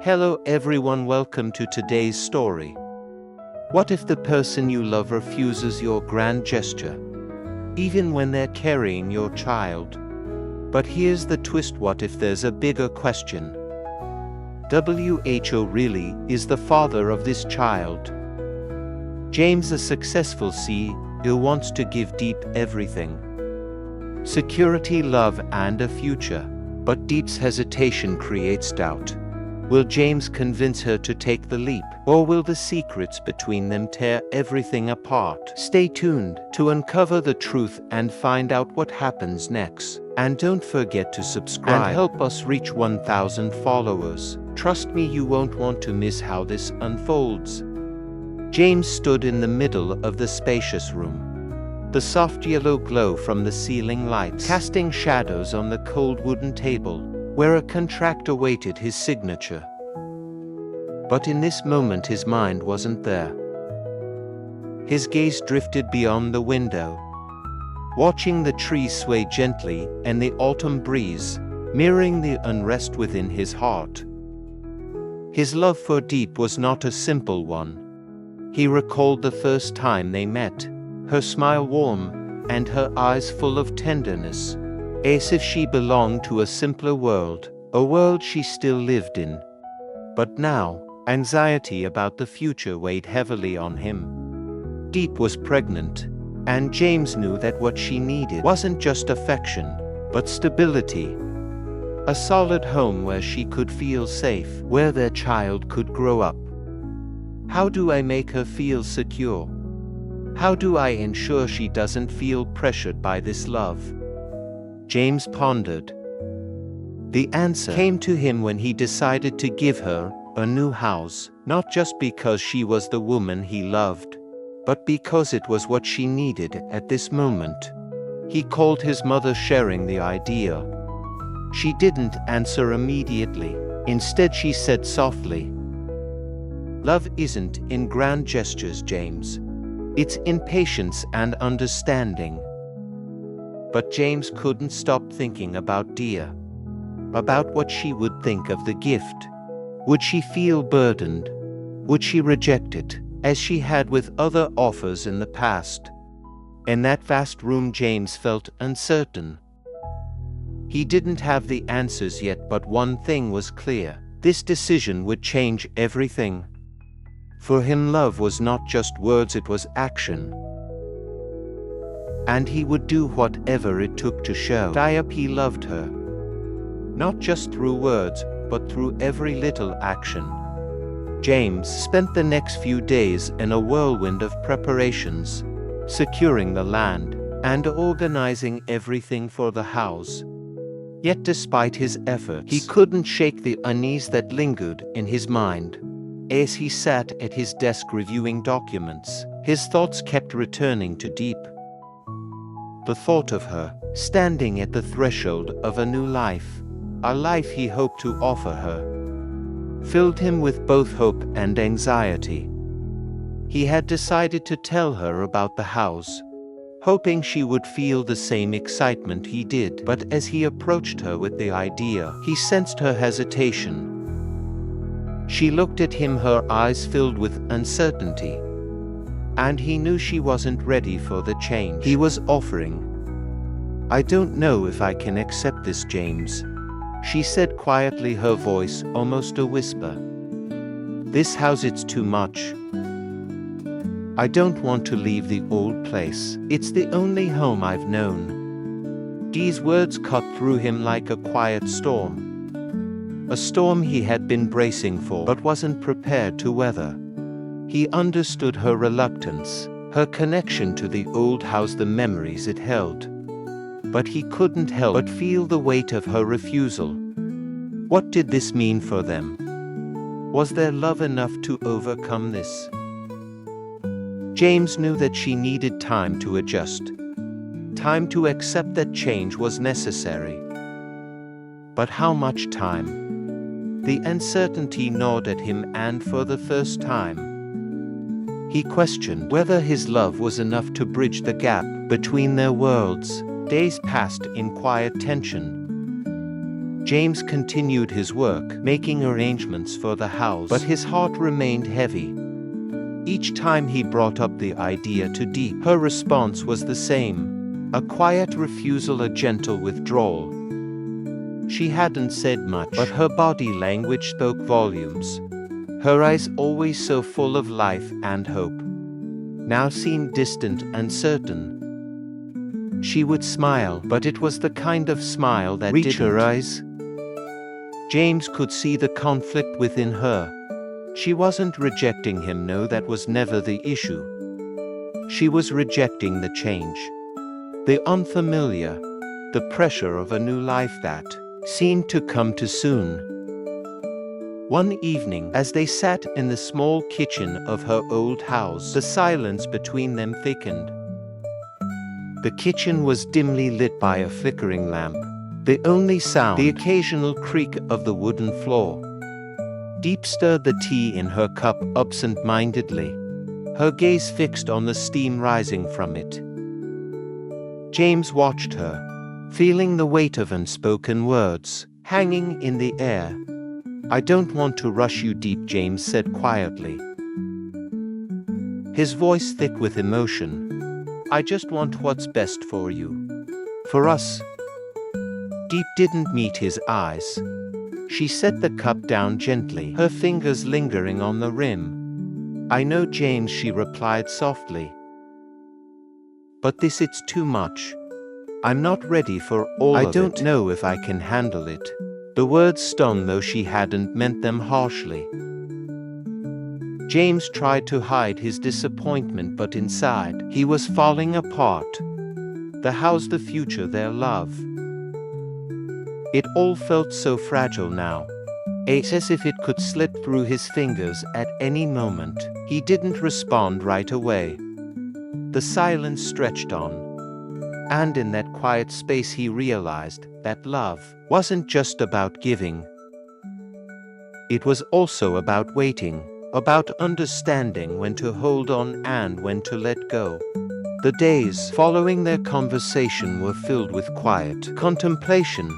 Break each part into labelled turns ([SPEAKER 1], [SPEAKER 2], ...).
[SPEAKER 1] Hello everyone, welcome to today's story. What if the person you love refuses your grand gesture, even when they're carrying your child? But here's the twist: what if there's a bigger question? Who really is the father of this child? James, a successful CEO, wants to give Diep everything: security, love, and a future. But Diep's hesitation creates doubt. Will James convince her to take the leap, or will the secrets between them tear everything apart? Stay tuned to uncover the truth and find out what happens next. And don't forget to subscribe and help us reach 1,000 followers. Trust me, you won't want to miss how this unfolds. James stood in the middle of the spacious room. The soft yellow glow from the ceiling lights casting shadows on the cold wooden table, where a contract awaited his signature. But in this moment his mind wasn't there. His gaze drifted beyond the window, watching the trees sway gently and the autumn breeze mirroring the unrest within his heart. His love for Diep was not a simple one. He recalled the first time they met, her smile warm and her eyes full of tenderness, as if she belonged to a simpler world, a world she still lived in. But now, anxiety about the future weighed heavily on him. Diep was pregnant, and James knew that what she needed wasn't just affection, but stability. A solid home where she could feel safe, where their child could grow up. How do I make her feel secure? How do I ensure she doesn't feel pressured by this love? James pondered. The answer came to him when he decided to give her a new house, not just because she was the woman he loved, but because it was what she needed at this moment. He called his mother, sharing the idea. She didn't answer immediately. Instead, she said softly, "Love isn't in grand gestures, James. It's in patience and understanding." But James couldn't stop thinking about Diep, about what she would think of the gift. Would she feel burdened? Would she reject it, as she had with other offers in the past? In that vast room, James felt uncertain. He didn't have the answers yet, but one thing was clear: this decision would change everything. For him, love was not just words, it was action. And he would do whatever it took to show Diep he loved her. Not just through words, but through every little action. James spent the next few days in a whirlwind of preparations, securing the land and organizing everything for the house. Yet despite his efforts, he couldn't shake the unease that lingered in his mind. As he sat at his desk reviewing documents, his thoughts kept returning to Diep. The thought of her, standing at the threshold of a new life, a life he hoped to offer her, filled him with both hope and anxiety. He had decided to tell her about the house, hoping she would feel the same excitement he did. But as he approached her with the idea, he sensed her hesitation. She looked at him, her eyes filled with uncertainty. And he knew she wasn't ready for the change he was offering. "I don't know if I can accept this, James," she said quietly, her voice almost a whisper. "This house, it's too much. I don't want to leave the old place. It's the only home I've known." These words cut through him like a quiet storm. A storm he had been bracing for but wasn't prepared to weather. He understood her reluctance, her connection to the old house, the memories it held. But he couldn't help but feel the weight of her refusal. What did this mean for them? Was their love enough to overcome this? James knew that she needed time to adjust, time to accept that change was necessary. But how much time? The uncertainty gnawed at him, and for the first time, he questioned whether his love was enough to bridge the gap between their worlds. Days passed in quiet tension. James continued his work, making arrangements for the house, but his heart remained heavy. Each time he brought up the idea to Diep, her response was the same: a quiet refusal, a gentle withdrawal. She hadn't said much, but her body language spoke volumes. Her eyes, always so full of life and hope, now seemed distant and certain. She would smile, but it was the kind of smile that reached her eyes. James could see the conflict within her. She wasn't rejecting him, no, that was never the issue. She was rejecting the change, the unfamiliar, the pressure of a new life that seemed to come too soon. One evening, as they sat in the small kitchen of her old house, the silence between them thickened. The kitchen was dimly lit by a flickering lamp, the only sound the occasional creak of the wooden floor. Diep stirred the tea in her cup absent-mindedly, her gaze fixed on the steam rising from it. James watched her, feeling the weight of unspoken words hanging in the air. "I don't want to rush you, Diep," James said quietly, his voice thick with emotion. "I just want what's best for you. For us." Diep didn't meet his eyes. She set the cup down gently, her fingers lingering on the rim. "I know, James," she replied softly. "But this, it's too much. I'm not ready for all of it. I don't know if I can handle it." The words stung, though she hadn't meant them harshly. James tried to hide his disappointment, but inside, he was falling apart. The house, the future, their love. It all felt so fragile now, as if it could slip through his fingers at any moment. He didn't respond right away. The silence stretched on, and in that quiet space he realized that love wasn't just about giving. It was also about waiting, about understanding when to hold on and when to let go. The days following their conversation were filled with quiet contemplation.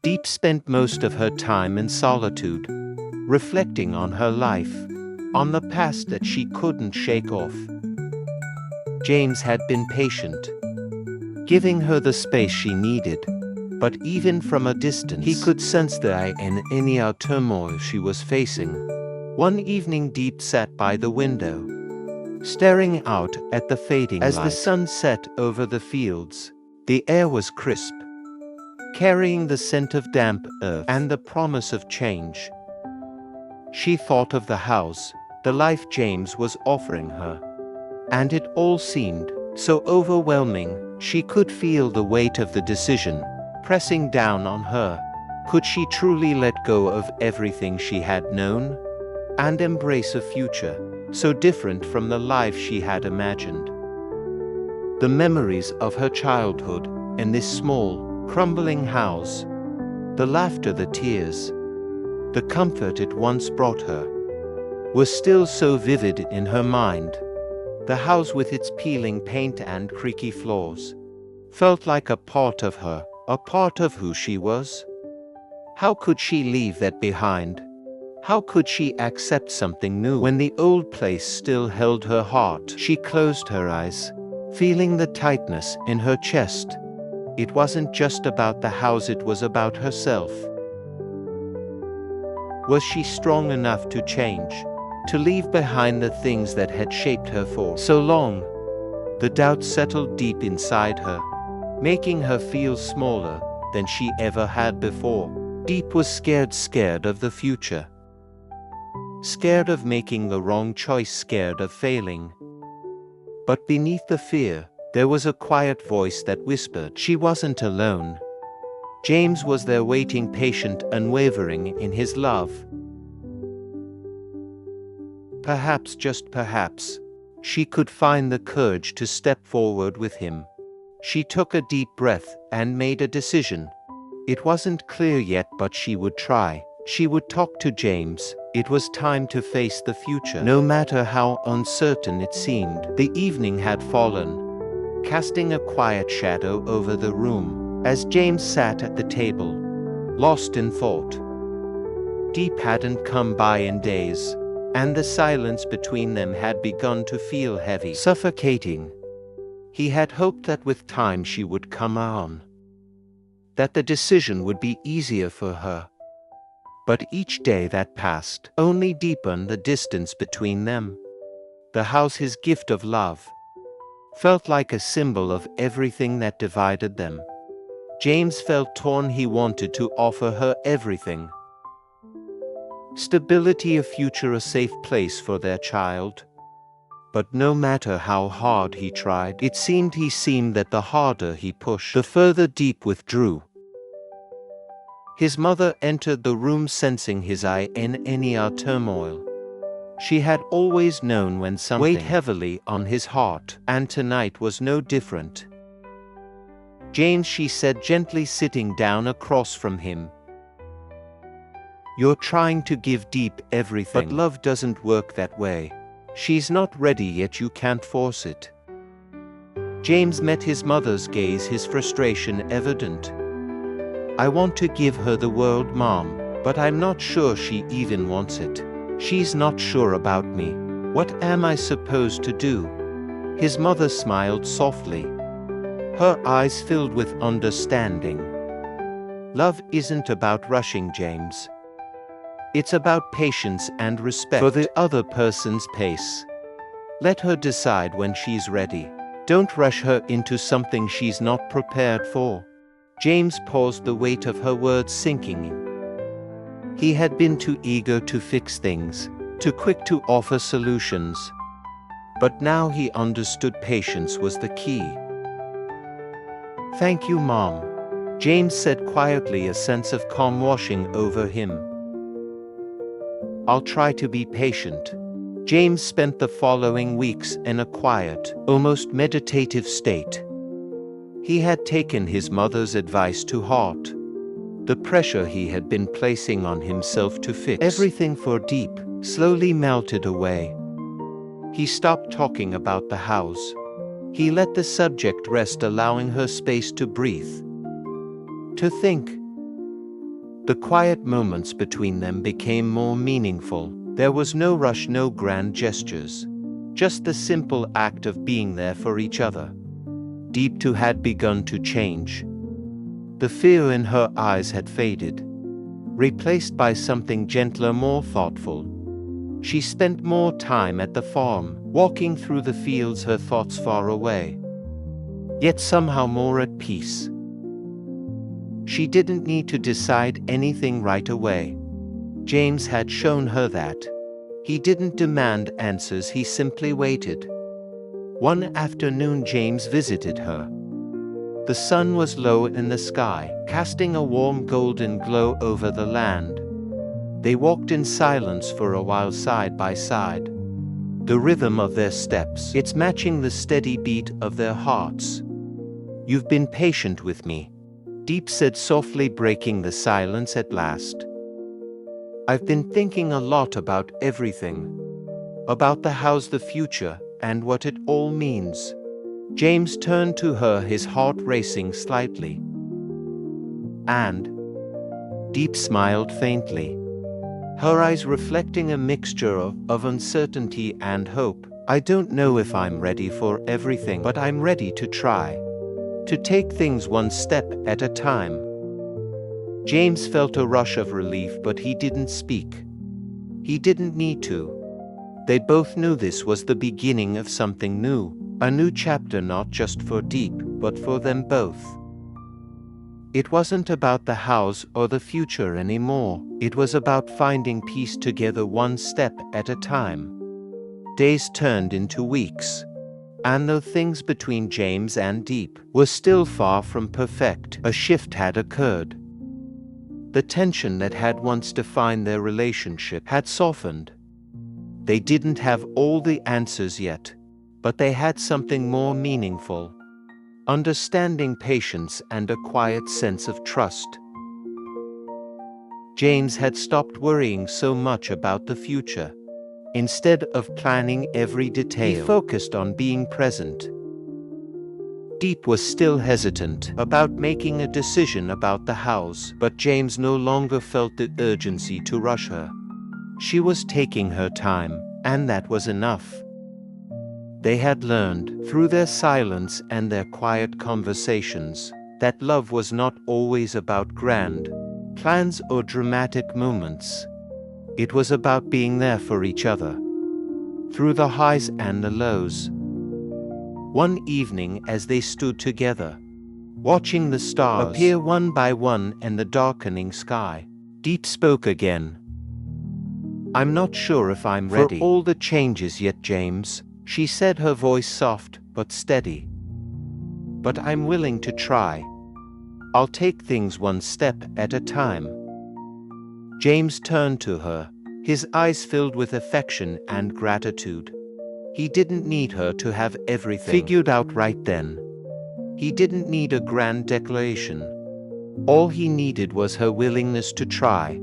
[SPEAKER 1] Diep spent most of her time in solitude, reflecting on her life, on the past that she couldn't shake off. James had been patient, giving her the space she needed, but even from a distance, he could sense the inner turmoil she was facing. One evening, Diep sat by the window, staring out at the fading light. As the sun set over the fields, the air was crisp, carrying the scent of damp earth and the promise of change. She thought of the house, the life James was offering her, and it all seemed so overwhelming. She could feel the weight of the decision pressing down on her. Could she truly let go of everything she had known and embrace a future so different from the life she had imagined? The memories of her childhood in this small, crumbling house, the laughter, the tears, the comfort it once brought her, were still so vivid in her mind. The house, with its peeling paint and creaky floors, felt like a part of her, a part of who she was. How could she leave that behind? How could she accept something new when the old place still held her heart? She closed her eyes, feeling the tightness in her chest. It wasn't just about the house, it was about herself. Was she strong enough to change, to leave behind the things that had shaped her for so long? The doubt settled deep inside her, making her feel smaller than she ever had before. Diep was scared of the future. Scared of making the wrong choice, scared of failing. But beneath the fear, there was a quiet voice that whispered she wasn't alone. James was there, waiting, patient, unwavering in his love. Perhaps, just perhaps, she could find the courage to step forward with him. She took a deep breath and made a decision. It wasn't clear yet, but she would try. She would talk to James. It was time to face the future, no matter how uncertain it seemed. The evening had fallen, casting a quiet shadow over the room. As James sat at the table, lost in thought. Diep hadn't come by in days, and the silence between them had begun to feel heavy, suffocating. He had hoped that with time she would come on, that the decision would be easier for her. But each day that passed only deepened the distance between them. The house, his gift of love, felt like a symbol of everything that divided them. James felt torn. He wanted to offer her everything: stability, a future, a safe place for their child. But no matter how hard he tried, it seemed that the harder he pushed, the further Diep withdrew. His mother entered the room, sensing his inner turmoil. She had always known when something weighed heavily on his heart, and tonight was no different. "James," she said gently, sitting down across from him, "you're trying to give Diep everything, but love doesn't work that way. She's not ready yet, you can't force it." James met his mother's gaze, his frustration evident. "I want to give her the world, Mom, but I'm not sure she even wants it. She's not sure about me. What am I supposed to do?" His mother smiled softly, her eyes filled with understanding. "Love isn't about rushing, James. It's about patience and respect for the other person's pace. Let her decide when she's ready. Don't rush her into something she's not prepared for." James paused, the weight of her words sinking in. He had been too eager to fix things, too quick to offer solutions. But now he understood patience was the key. "Thank you, Mom," James said quietly, a sense of calm washing over him. "I'll try to be patient." James spent the following weeks in a quiet, almost meditative state. He had taken his mother's advice to heart. The pressure he had been placing on himself to fix everything for Diep slowly melted away. He stopped talking about the house. He let the subject rest, allowing her space to breathe, to think. The quiet moments between them became more meaningful. There was no rush, no grand gestures, just the simple act of being there for each other. Diep too had begun to change. The fear in her eyes had faded, replaced by something gentler, more thoughtful. She spent more time at the farm, walking through the fields, her thoughts far away, yet somehow more at peace. She didn't need to decide anything right away. James had shown her that. He didn't demand answers, he simply waited. One afternoon James visited her. The sun was low in the sky, casting a warm golden glow over the land. They walked in silence for a while, side by side. The rhythm of their steps, it's matching the steady beat of their hearts. "You've been patient with me," Diep said softly, breaking the silence at last. "I've been thinking a lot about everything. About the house, the future, and what it all means." James turned to her, his heart racing slightly. "And?" Diep smiled faintly, her eyes reflecting a mixture of uncertainty and hope. "I don't know if I'm ready for everything, but I'm ready to try. To take things one step at a time." James felt a rush of relief, but he didn't speak. He didn't need to. They both knew this was the beginning of something new, a new chapter, not just for Diep, but for them both. It wasn't about the house or the future anymore. It was about finding peace together, one step at a time. Days turned into weeks. And though things between James and Diep were still far from perfect, a shift had occurred. The tension that had once defined their relationship had softened. They didn't have all the answers yet, but they had something more meaningful: understanding, patience, and a quiet sense of trust. James had stopped worrying so much about the future. Instead of planning every detail, he focused on being present. Diep was still hesitant about making a decision about the house, but James no longer felt the urgency to rush her. She was taking her time, and that was enough. They had learned, through their silence and their quiet conversations, that love was not always about grand plans or dramatic moments. It was about being there for each other, through the highs and the lows. One evening, as they stood together, watching the stars appear one by one in the darkening sky, Diep spoke again. "I'm not sure if I'm ready for all the changes yet, James," she said, her voice soft but steady. "But I'm willing to try. I'll take things one step at a time." James turned to her, his eyes filled with affection and gratitude. He didn't need her to have everything figured out right then. He didn't need a grand declaration. All he needed was her willingness to try,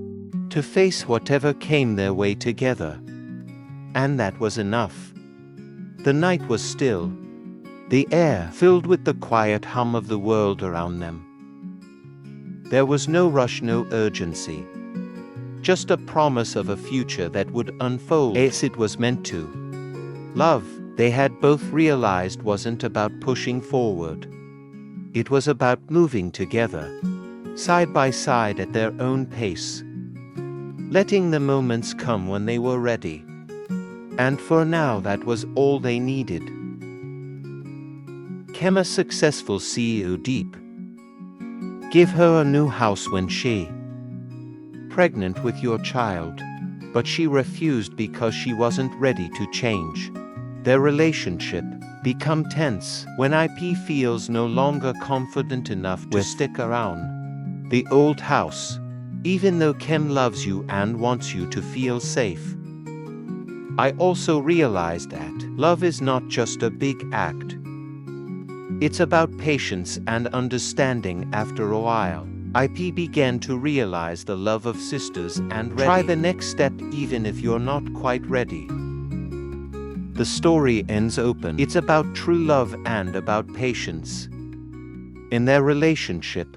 [SPEAKER 1] to face whatever came their way together. And that was enough. The night was still, the air filled with the quiet hum of the world around them. There was no rush, no urgency. Just a promise of a future that would unfold as it was meant to. Love, they had both realized, wasn't about pushing forward. It was about moving together, side by side at their own pace, letting the moments come when they were ready. And for now, that was all they needed. Become a successful CEO. Diep. Give her a new house when she pregnant with your child. But she refused because she wasn't ready to change. Their relationship become tense when IP feels no longer confident enough to stick around the old house, even though Kim loves you and wants you to feel safe. I also realized that love is not just a big act. It's about patience and understanding. After a while, IP began to realize the love of sisters and try the next step even if you're not quite ready. The story ends open. It's about true love and about patience. In their relationship,